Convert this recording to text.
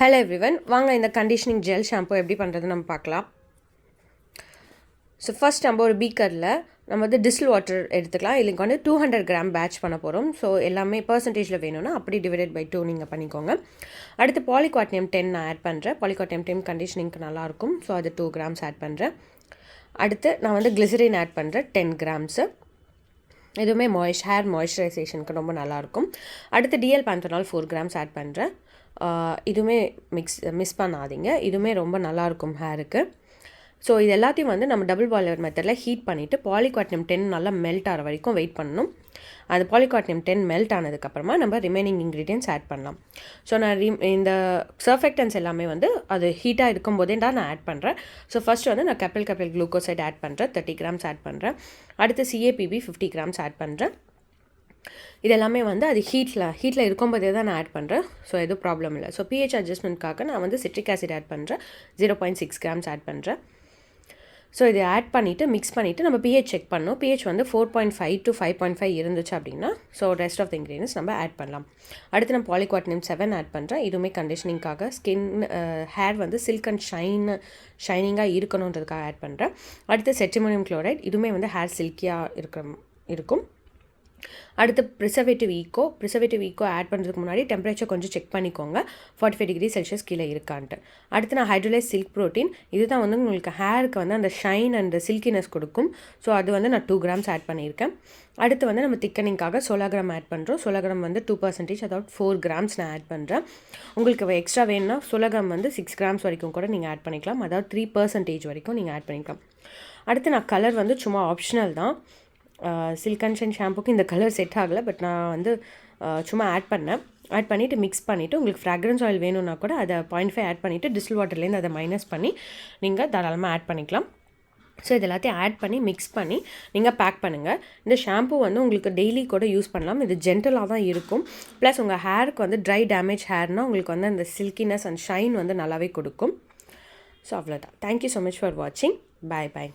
Hello everyone, வாங்க இந்த conditioning gel shampoo எப்படி பண்ணுறது நம்ம பார்க்கலாம். ஸோ ஃபர்ஸ்ட் நம்ம ஒரு பீக்கரில் நம்ம வந்து டிஸ்டில் வாட்டர் எடுத்துக்கலாம். இதுக்கு வந்து 200 கிராம் பேட்ச் பண்ண போகிறோம். ஸோ எல்லாமே பர்சன்டேஜில் வேணும்னா அப்படி டிவைடட் பை 2 நீங்கள் பண்ணிக்கோங்க. அடுத்து பாலிகாட்னியம் 10 நான் ஆட் பண்ணுறேன். பாலிகாட்னியம் 10 கண்டிஷனிங்க்கு நல்லாயிருக்கும். ஸோ அது 2 கிராம்ஸ் ஆட் பண்ணுறேன். அடுத்து நான் வந்து கிளிசரின் ஆட் பண்ணுறேன் 10 கிராம்ஸு. எதுவுமே ஹேர் மாய்ஸ்சரைசேஷனுக்கு ரொம்ப நல்லாயிருக்கும். அடுத்து டிஎல் பேந்தனால் 4 கிராம்ஸ் ஆட் பண்ணுறேன். இதுவுமே மிஸ் பண்ணாதீங்க. இதுவுமே ரொம்ப நல்லாயிருக்கும் ஹேருக்கு. ஸோ இது எல்லாத்தையும் வந்து நம்ம டபுள் பாய்லர் மெத்தடில் ஹீட் பண்ணிவிட்டு பாலிகாட்னியம் 10 நல்லா மெல்ட் ஆகிற வரைக்கும் வெயிட் பண்ணணும். அது பாலிகாட்னியம் 10 மெல்ட் ஆனதுக்கப்புறமா நம்ம ரிமைனிங் இன்க்ரீடியன்ட்ஸ் ஆட் பண்ணலாம். ஸோ நான் இந்த சர்ஃபெக்டன்ஸ் எல்லாமே வந்து அது ஹீட்டாக இருக்கும்போதே தான் நான் ஆட் பண்ணுறேன். ஸோ ஃபஸ்ட்டு வந்து நான் கப்பல் குளுக்கோசைட் ஆட் பண்ணுறேன், 30 கிராம்ஸ் ஆட் பண்ணுறேன். அடுத்து CAPB 50 கிராம்ஸ் ஆட் பண்ணுறேன். இது எல்லாமே வந்து அது ஹீட்டில் இருக்கும்போதே தான் நான் ஆட் பண்ணுறேன். ஸோ எதுவும் ப்ராப்ளம் இல்லை. ஸோ pH அட்ஜஸ்ட்மெண்ட்காக நான் வந்து சிட்ரிக் ஆசிட் ஆட் பண்ணுறேன், 0.6 கிராம்ஸ் ஆட் பண்ணுறேன். ஸோ இதை ஆட் பண்ணிவிட்டு மிக்ஸ் பண்ணிவிட்டு நம்ம pH செக் பண்ணணும். pH வந்து 4.5 to 5.5 இருந்துச்சு அப்படின்னா so rest of the ingredients நம்ம ஆட் பண்ணலாம். அடுத்து நான் பாலிகாட்னியம் 7 ஆட் பண்ணுறேன். இதுவுமே கண்டிஷனிங்காக ஹேர் வந்து சில்க் அண்ட் ஷைனிங்காக இருக்கணுன்றதுக்காக ஆட் பண்ணுறேன். அடுத்து செட்ரிமோனியம் குளோரைட், இதுவுமே வந்து ஹேர் சில்கியாக இருக்கும். அடுத்து ப்ரிசர்வேட்டிவ் ஈக்கோ ஆட் பண்ணுறதுக்கு முன்னாடி டெம்பரேச்சர் கொஞ்சம் செக் பண்ணிக்கோங்க, 45 டிகிரி செல்சியஸ் கீழே இருக்கான்ட்டு. அடுத்து நான் ஹைட்ரோலைஸ் சில்க் ப்ரோட்டீன், இதுதான் வந்து உங்களுக்கு ஹேருக்கு வந்து அந்த ஷைன் அண்ட் சில்கினஸ் கொடுக்கும். ஸோ அது வந்து நான் 2 கிராம்ஸ் ஆட் பண்ணியிருக்கேன். அடுத்து வந்து நம்ம திக்கனிங்காக சோலாகிராம் ஆட் பண்ணுறோம். சோலாகிராம் வந்து 2%, அதாவது 4 கிராம்ஸ் நான் ஆட் பண்ணுறேன். உங்களுக்கு எக்ஸ்ட்ரா வேணும்னா சோலாகிராம் வந்து 6 கிராம்ஸ் வரைக்கும் கூட நீங்கள் ஆட் பண்ணிக்கலாம், அதாவது 3% வரைக்கும் நீங்கள் ஆட் பண்ணிக்கலாம். அடுத்து நான் கலர் வந்து சும்மா ஆப்ஷனல் தான். சில்க் அண்ட் ஷைன் ஷாம்புக்கு இந்த கலர் செட் ஆகலை, பட் நான் வந்து சும்மா ஆட் பண்ணிவிட்டு மிக்ஸ் பண்ணிவிட்டு உங்களுக்கு ஃப்ராக்ரன்ஸ் ஆயில் வேணும்னா கூட அதை 0.5 ஆட் பண்ணிவிட்டு டிஸ்டில் வாட்டர்லேருந்து அதை மைனஸ் பண்ணி நீங்கள் தாராளமாக ஆட் பண்ணிக்கலாம். ஸோ இது எல்லாத்தையும் ஆட் பண்ணி மிக்ஸ் பண்ணி நீங்கள் பேக் பண்ணுங்கள். இந்த ஷாம்பு வந்து உங்களுக்கு டெய்லி கூட யூஸ் பண்ணலாம். இது ஜென்டலாக தான் இருக்கும். ப்ளஸ் உங்கள் ஹேருக்கு வந்து ட்ரை டேமேஜ் ஹேர்னால் உங்களுக்கு வந்து அந்த சில்கினஸ் அண்ட் ஷைன் வந்து நல்லாவே கொடுக்கும். ஸோ அவ்வளோதான். தேங்க்யூ ஸோ மச் ஃபார் வாட்சிங். பாய்.